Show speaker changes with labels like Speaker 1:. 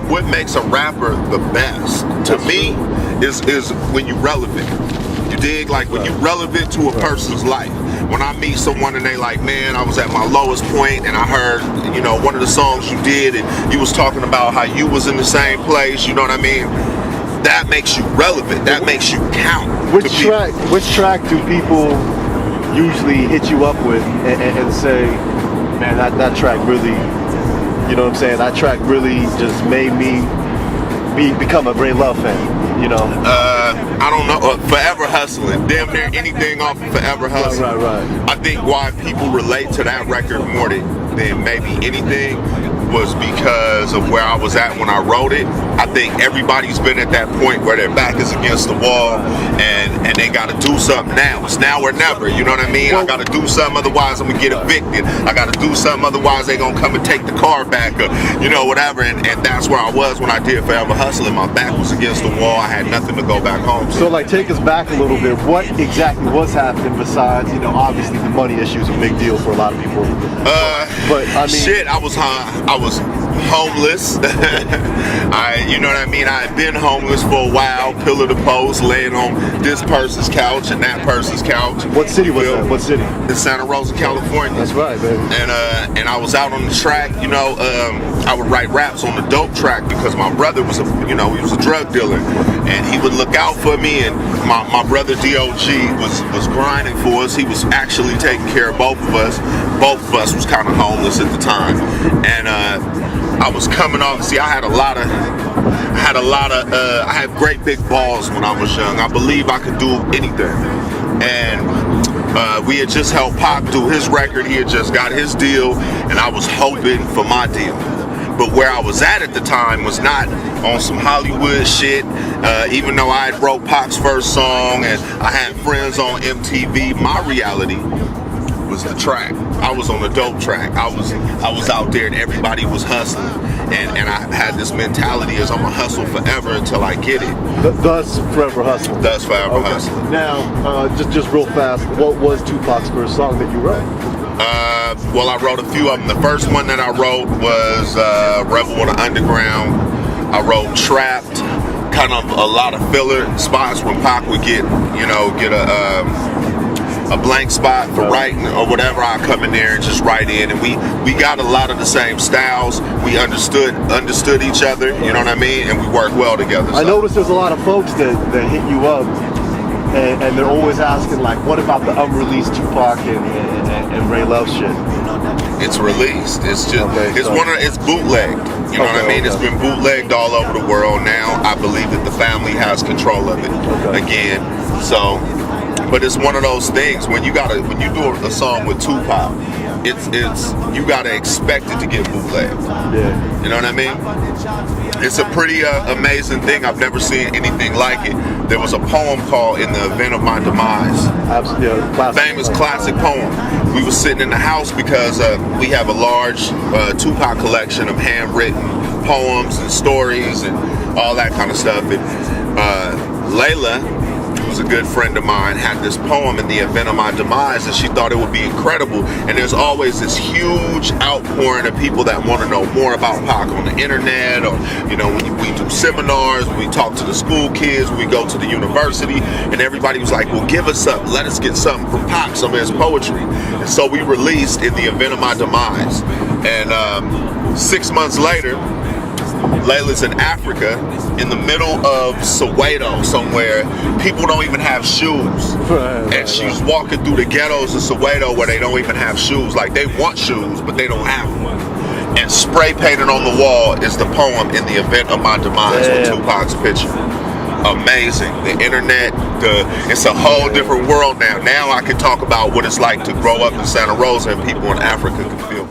Speaker 1: what makes a rapper the best to me is when you're relevant. You dig? Like when you're relevant to a person's life. When I meet someone and they like, man, I was at my lowest point and I heard, you know, one of the songs you did and you was talking about how you was in the same place, you know what I mean? That makes you relevant. That makes you count.
Speaker 2: Which track do people usually hit you up with and say, man, that track really, you know what I'm saying? That track really just made me become a Ray Luv fan, you know?
Speaker 1: I don't know. Forever Hustlin. Damn near anything off of Forever Hustlin.
Speaker 2: Right.
Speaker 1: I think why people relate to that record more than maybe anything was because of where I was at when I wrote it. I think everybody's been at that point where their back is against the wall and they gotta do something now. It's now or never, you know what I mean? I gotta do something, otherwise I'm gonna get evicted. I gotta do something, otherwise they gonna come and take the car back or, you know, whatever. And that's where I was when I did Forever Hustling. My back was against the wall. I had nothing to go back home to.
Speaker 2: So like, take us back a little bit. What exactly was happening besides, you know, obviously the money issue is a big deal for a lot of people. But I mean,
Speaker 1: shit, I was homeless. You know what I mean? I had been homeless for a while, pillar to post, laying on this person's couch and that person's couch.
Speaker 2: What city was that? What city?
Speaker 1: In Santa Rosa, California.
Speaker 2: That's right, baby.
Speaker 1: And I was out on the track. You know, I would write raps on the dope track because my brother was he was a drug dealer, and he would look out for me. And my brother DOG was grinding for us. He was actually taking care of both of us. Both of us was kind of homeless at the time, and I was coming off. See, I had great big balls when I was young. I believe I could do anything, and we had just helped Pac do his record. He had just got his deal, and I was hoping for my deal. But where I was at the time was not on some Hollywood shit. Even though I had wrote Pac's first song and I had friends on MTV, my reality was the track. I was on the dope track. I was out there and everybody was hustling. And I had this mentality as I'm gonna hustle forever until I get it.
Speaker 2: Thus Forever Hustling.
Speaker 1: Thus Forever Hustling.
Speaker 2: Now, just real fast, what was Tupac's first song that you wrote?
Speaker 1: Well, I wrote a few of them. The first one that I wrote was Rebel on the Underground. I wrote Trapped, kind of a lot of filler spots when Pac would get a blank spot for writing or whatever. I come in there and just write in, and we got a lot of the same styles. We understood each other, you know what I mean, and we worked well together.
Speaker 2: I noticed there's a lot of folks that hit you up and they're always asking, like, what about the unreleased Tupac and Ray Luv shit?
Speaker 1: It's released. It's just it's bootlegged. You know what I mean? It's been bootlegged all over the world. Now I believe that the family has control of it again. So, but it's one of those things when you do a song with Tupac, it's you gotta expect it to get bootlegged.
Speaker 2: Yeah.
Speaker 1: You know what I mean? It's a pretty amazing thing. I've never seen anything like it. There was a poem called "In the Event of My Demise."
Speaker 2: Absolutely,
Speaker 1: famous classic poem. We were sitting in the house because we have a large Tupac collection of handwritten poems and stories and all that kind of stuff. And Layla, who's a good friend of mine, had this poem "In the Event of My Demise," and she thought it would be incredible. And there's always this huge outpouring of people that want to know more about Pac on the internet, or when we do seminars, we talk to the school kids, we go to the university, and everybody was like, well, give us something, let us get something from Pac, some of his poetry. And so we released "In the Event of My Demise," and 6 months later, Layla's in Africa, in the middle of Soweto somewhere. People don't even have shoes. And she's walking through the ghettos of Soweto where they don't even have shoes. Like, they want shoes, but they don't have one. And spray painted on the wall is the poem "In the Event of My Demise" with Tupac's picture. Amazing. The internet, it's a whole different world now. Now I can talk about what it's like to grow up in Santa Rosa and people in Africa can feel.